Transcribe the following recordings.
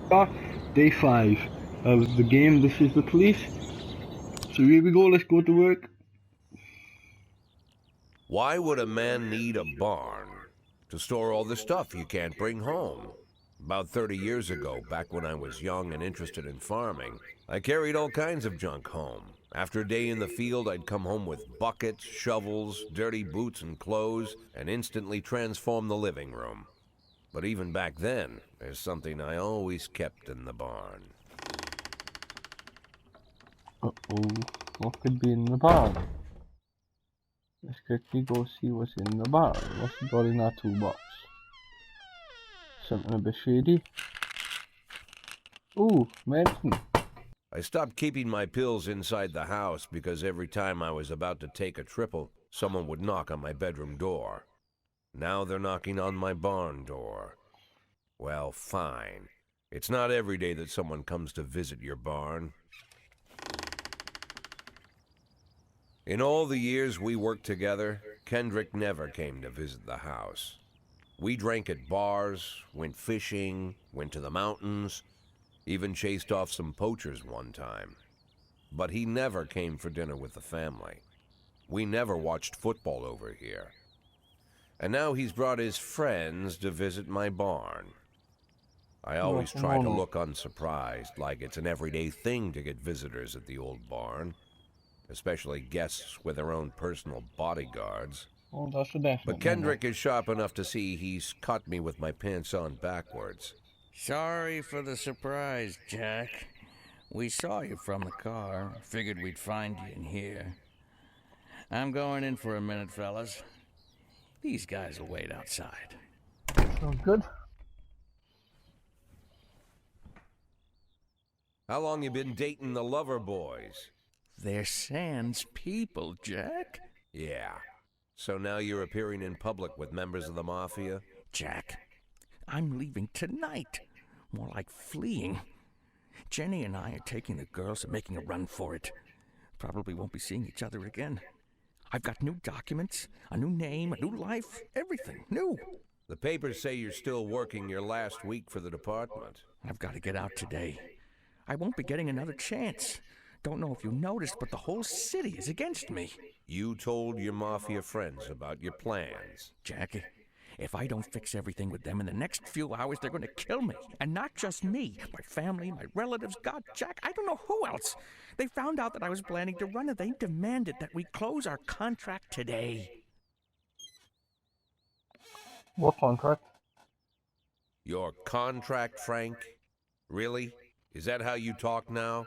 Start day 5 of the game. This is the police. So here we go, let's go to work. Why would a man need a barn? To store all the stuff you can't bring home. About 30 years ago, back when I was young and interested in farming, I carried all kinds of junk home. After a day in the field, I'd come home with buckets, shovels, dirty boots and clothes, and instantly transform the living room. But even back then, there's something I always kept in the barn. Uh-oh, what could be in the barn? Let's quickly go see what's in the barn. What's got in that toolbox? Something a bit shady. Ooh, medicine. I stopped keeping my pills inside the house because every time I was about to take a triple, someone would knock on my bedroom door. Now they're knocking on my barn door. Well, fine. It's not every day that someone comes to visit your barn. In all the years we worked together, Kendrick never came to visit the house. We drank at bars, went fishing, went to the mountains, even chased off some poachers one time. But he never came for dinner with the family. We never watched football over here. And now he's brought his friends to visit my barn. I always try to look unsurprised, like it's an everyday thing to get visitors at the old barn, especially guests with their own personal bodyguards. Oh, that's a definite. But Kendrick is sharp enough to see he's caught me with my pants on backwards. Sorry for the surprise, Jack. We saw you from the car. Figured we'd find you in here. I'm going in for a minute, fellas. These guys will wait outside. Sounds good. How long you been dating the lover boys? They're Sans people, Jack. Yeah. So now you're appearing in public with members of the Mafia? Jack, I'm leaving tonight. More like fleeing. Jenny and I are taking the girls and making a run for it. Probably won't be seeing each other again. I've got new documents, a new name, a new life, everything new. The papers say you're still working your last week for the department. I've got to get out today. I won't be getting another chance. Don't know if you noticed, but the whole city is against me. You told your Mafia friends about your plans. Jackie, if I don't fix everything with them in the next few hours, they're going to kill me. And not just me. My family, my relatives, God, Jack, I don't know who else. They found out that I was planning to run and they demanded that we close our contract today. What contract? Your contract, Frank? Really? Is that how you talk now?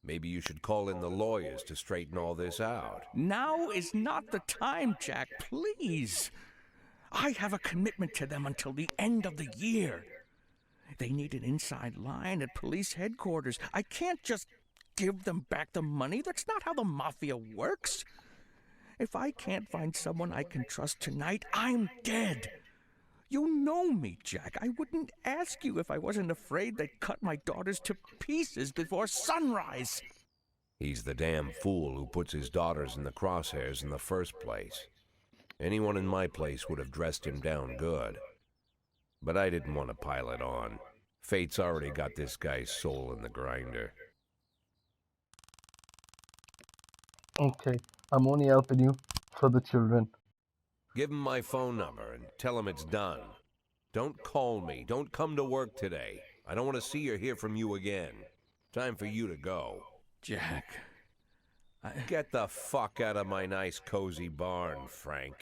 Maybe you should call in the lawyers to straighten all this out. Now is not the time, Jack, please. I have a commitment to them until the end of the year. They need an inside line at police headquarters. I can't just give them back the money. That's not how the Mafia works. If I can't find someone I can trust tonight, I'm dead. You know me, Jack. I wouldn't ask you if I wasn't afraid they'd cut my daughters to pieces before sunrise. He's the damn fool who puts his daughters in the crosshairs in the first place. Anyone in my place would have dressed him down good. But I didn't want to pile it on. Fate's already got this guy's soul in the grinder. Okay, I'm only helping you for the children. Give him my phone number and tell him it's done. Don't call me. Don't come to work today. I don't want to see or hear from you again. Time for you to go. Jack, Get the fuck out of my nice cozy barn, Frank.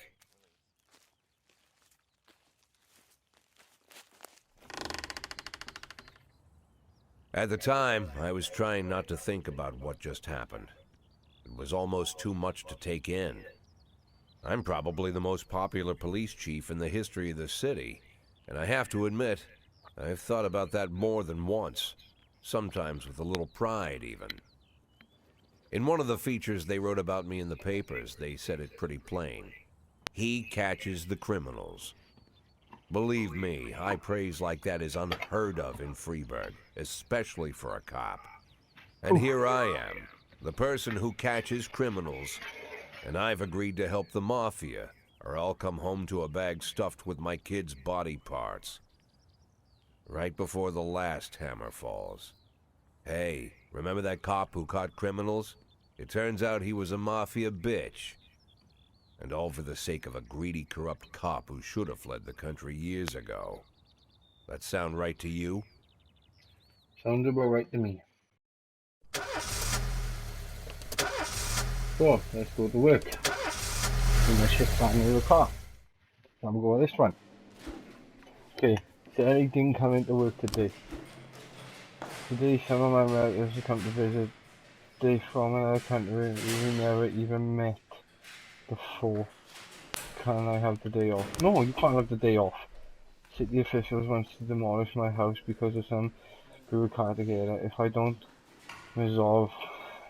At the time, I was trying not to think about what just happened. It was almost too much to take in. I'm probably the most popular police chief in the history of the city, and I have to admit, I've thought about that more than once, sometimes with a little pride even. In one of the features they wrote about me in the papers, they said it pretty plain. He catches the criminals. Believe me, high praise like that is unheard of in Freeburg, especially for a cop. And here I am, the person who catches criminals, and I've agreed to help the Mafia, or I'll come home to a bag stuffed with my kids' body parts. right before the last hammer falls. Hey, remember that cop who caught criminals? It turns out he was a mafia bitch. And all for the sake of a greedy, corrupt cop who should have fled the country years ago. That sound right to you? Sounds about right to me. So, let's go to work. Do my shift back in the car. I'm going to go with this one. Okay, so Ellie didn't come into work today. Today some of my relatives have come to visit. They from another country we never even met before. Can I have the day off? No, you can't have the day off. City officials want to demolish my house because of some bureaucratic error. If I don't resolve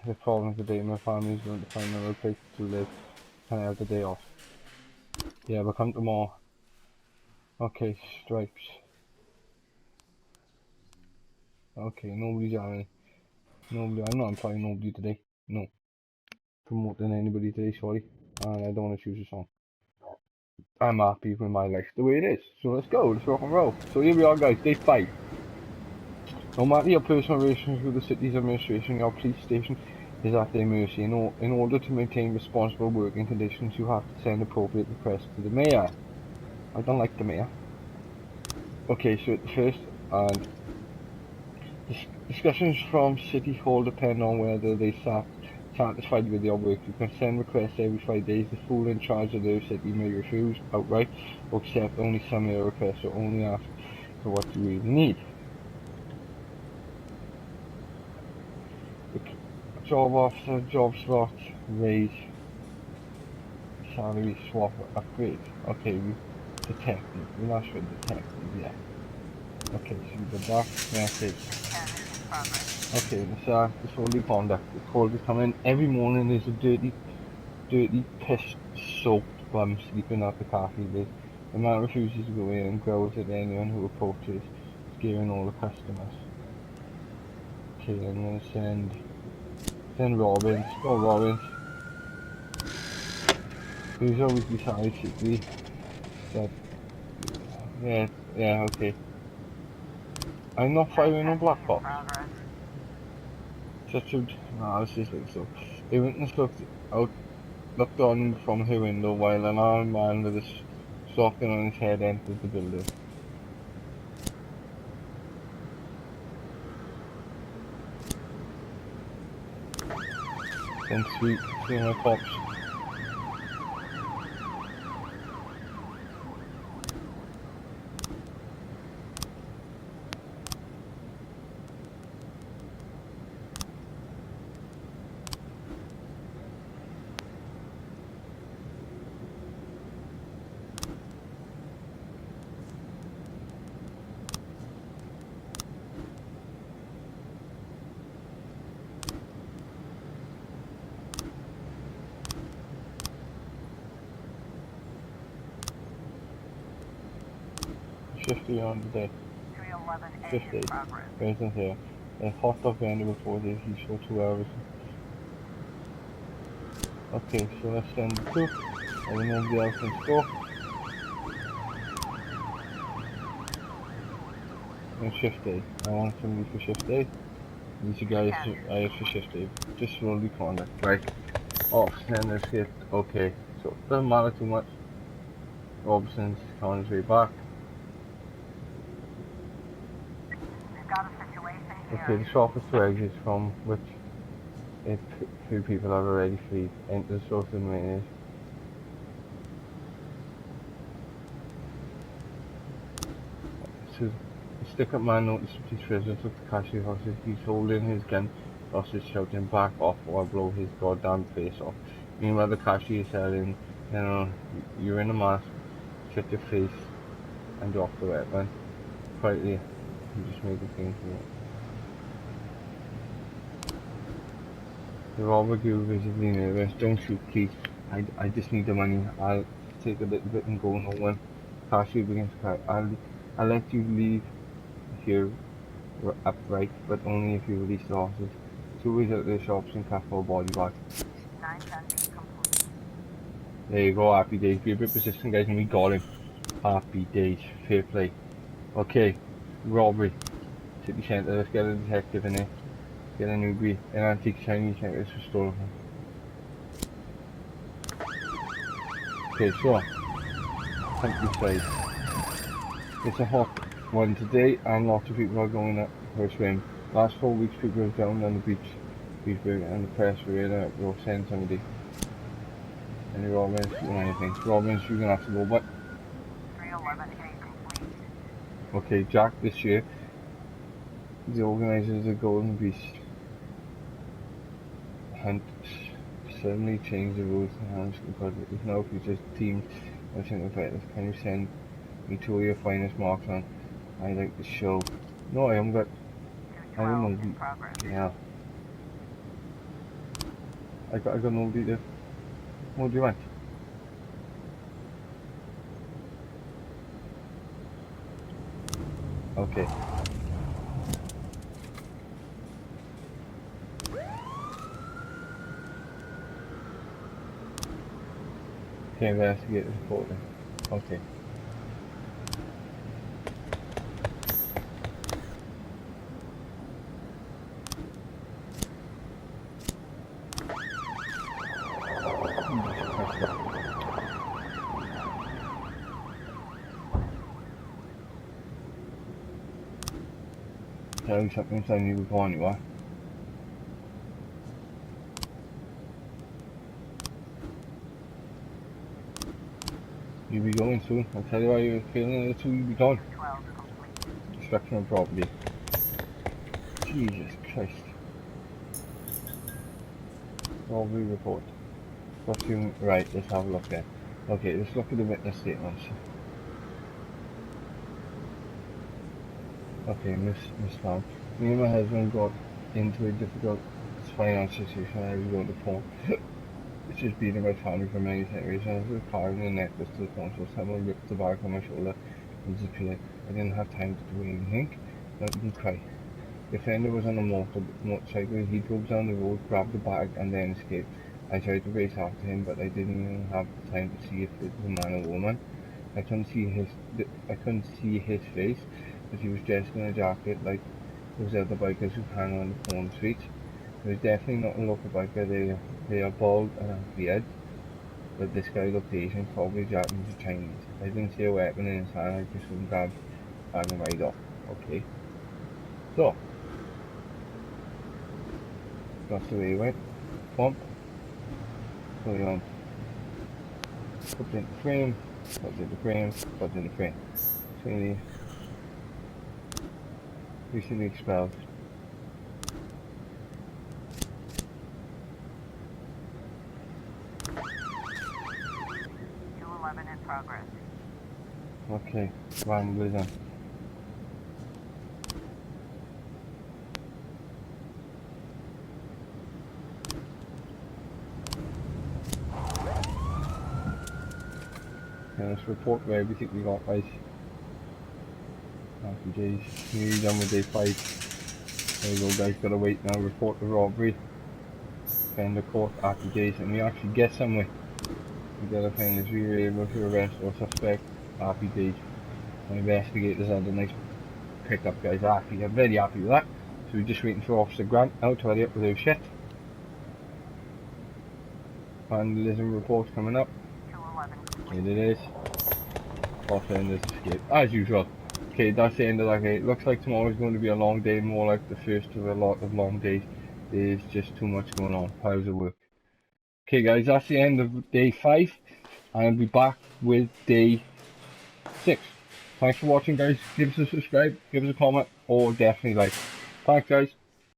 the problem today, my family is going to find another place to live. Can I have the day off? Yeah, but come tomorrow. Okay, stripes. Okay, nobody's having. Nobody. I'm not employing nobody today. No. Promoting anybody today, sorry. And I don't want to choose a song. I'm happy with my life the way it is. So let's go, let's rock and roll. So here we are guys, day 5. No matter your personal relations with the city's administration, your police station is at their mercy. In order to maintain responsible working conditions, you have to send appropriate requests to the mayor. I don't like the mayor. Okay, so at the first, and discussions from City Hall depend on whether they satisfied with your work. You can send requests every 5 days. The fool in charge of their city may refuse outright or accept only some of your requests or only ask for what you really need. The job officer, job slot, raise, salary swap, upgrade. Okay, detective. We'll ask for detective, yeah. Okay, so the back message. Okay, the disorderly conduct. The call is coming every morning. There's a dirty, piss-soaked bum sleeping at the cafe. The man refuses to go in and growls at anyone who approaches, scaring all the customers. Okay, I'm gonna send Robbins. Go Robbins. He's always beside City. But yeah, okay. I'm not firing on black box. Such a analysis like so. A witness looked on from her window while an armed man with a shotgun on his head entered the building. Then sweet, see my cops. Shift on the day. 50. Resident here. A hot dog vendor before this, he's for 2 hours. Okay, so let's send the 2. I don't know the else in store. And shift day. I want somebody for shift day. These are guys I have for shift day. Just slowly contact. Right. Off, send their shift. Okay. So doesn't matter too much. Robinson's on his way back. Okay, the shop is 2 exits from which if 2 people have already fled. Enter the source and manage. So the stick-up man noticed his prisoner took the cashier hostage. He's holding his gun hostage, shouting back off or I'll blow his goddamn face off. Meanwhile the cashier is saying, you know, you're in a mask, shut your face and drop the weapon. Quietly, he just made the thing for it. The robber grew visibly nervous. Don't shoot, please. I just need the money. I'll take a little bit and go no one. Cashier begins to cry. I'll let you leave here upright, but only if you release the horses. 2 ways out of the shops and cash for a body bag. There you go, happy days. Be a bit persistent guys and we got him. Happy days. Fair play. Okay. robbery. City centre, let's get a detective in there. Get a newbie, an antique Chinese necklace for stolen. Okay, so countryside. It's a hot one today, and lots of people are going out for a swim. Last 4 weeks, people have drowned on the beach, and the press will send somebody. Any Robins doing anything? Robins, you're gonna have to go, but 311A complete. okay, Jack. This year, the organisers of the Golden Beast hunt suddenly changed the rules and hands because it is now features teams of single fighters. Can you send me 2 of your finest marks on? I like the show. No, I haven't got. I don't 212 in know. progress. Yeah. I got no detail. What do you want? Okay. Okay, investigate the report then. Okay. Tell you something, so you go anywhere. You'll be going soon. I'll tell you why you're feeling it too, you'll be gone. 12 complete. Destruction of property. Jesus Christ. Robbery report. Costume, right, let's have a look then. Okay, let's look at the witness statements. Okay, Miss Lam. Me and my husband got into a difficult financial situation. I was going to pawn. It's just been about family for many centuries. I was carrying a necklace to the phone, so someone ripped the bag on my shoulder and disappeared. I didn't have time to do anything, not even cry. The offender was on a motorcycle. He drove down the road, grabbed the bag, and then escaped. I tried to race after him, but I didn't even have time to see if it was a man or woman. I couldn't see his face, but he was dressed in a jacket like those other bikers who hang on the corner streets. He was definitely not a local biker. They are bald and have beards, but this guy looked Asian, probably Japanese or Chinese. I didn't see a weapon in his hand. I just wouldn't grab and ride off. Okay. So that's the way he went. Pump. So you on. Put it in the frame. Put it in the frame. Put it in the frame. So recently expelled. In progress. Okay, Ramblers on. Okay, let's report where everything we got, guys. Happy days. Nearly done with day 5. There you go, guys. Gotta wait now. Report the robbery. Offender court. Happy days, and we actually get somewhere. The other thing is we were able to arrest our suspect. Happy days. And investigators had a nice pickup, guys. Happy. I'm very happy with that. So we're just waiting for Officer Grant now to hurry up with our shit. Vandalism reports coming up. 211. Here it is. Offenders escape. As usual. Okay, that's the end of that day. It looks like tomorrow is going to be a long day, more like the first of a lot of long days. There's just too much going on. Piles of work. Okay guys, that's the end of day 5, and I'll be back with day 6. Thanks for watching guys. Give us a subscribe, give us a comment, or definitely like. Thanks guys.